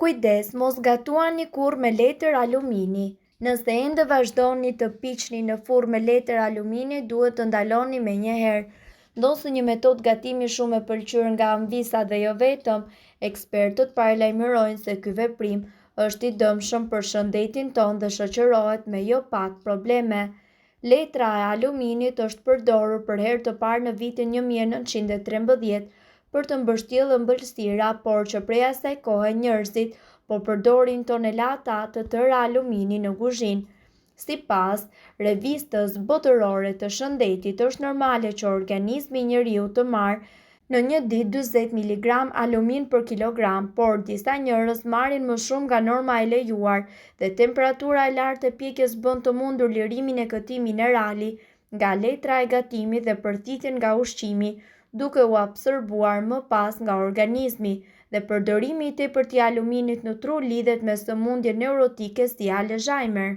Kujdes, mos gatuani kurrë me letër alumini. Nëse ende vazhdoni të piqni në furrë me letër alumini, duhet të ndaloni menjëherë. Ndosë një metodë gatimi shumë e pëlqyer nga Anvisa dhe jo vetëm, ekspertët paralajmërojnë se ky veprim është i dëmshëm për shëndetin tonë dhe shoqërohet me jo pak probleme. Letra e aluminit është përdorur për herë të parë në vitin 1913 për të mbështjellë ëmbëlsira, por që prej asaj kohe njerëzit po përdorin tonelata të tëra alumini në kuzhinë. Sipas Revistës Botërore të Shëndetit, është normale që organizmi i njeriut të marrë në një ditë 40 mg alumin për kilogram, por disa njerëz marrin më shumë nga norma e lejuar dhe temperatura e lartë e pjekjes bën të mundur lirimin e këtij minerali nga letra e gatimit dhe përthitjen nga ushqimi, duke u absorbuar më pas nga organizmi, dhe përdorimi i tepërt i aluminit në tru lidhet me sëmundje neurotike si Alzheimer.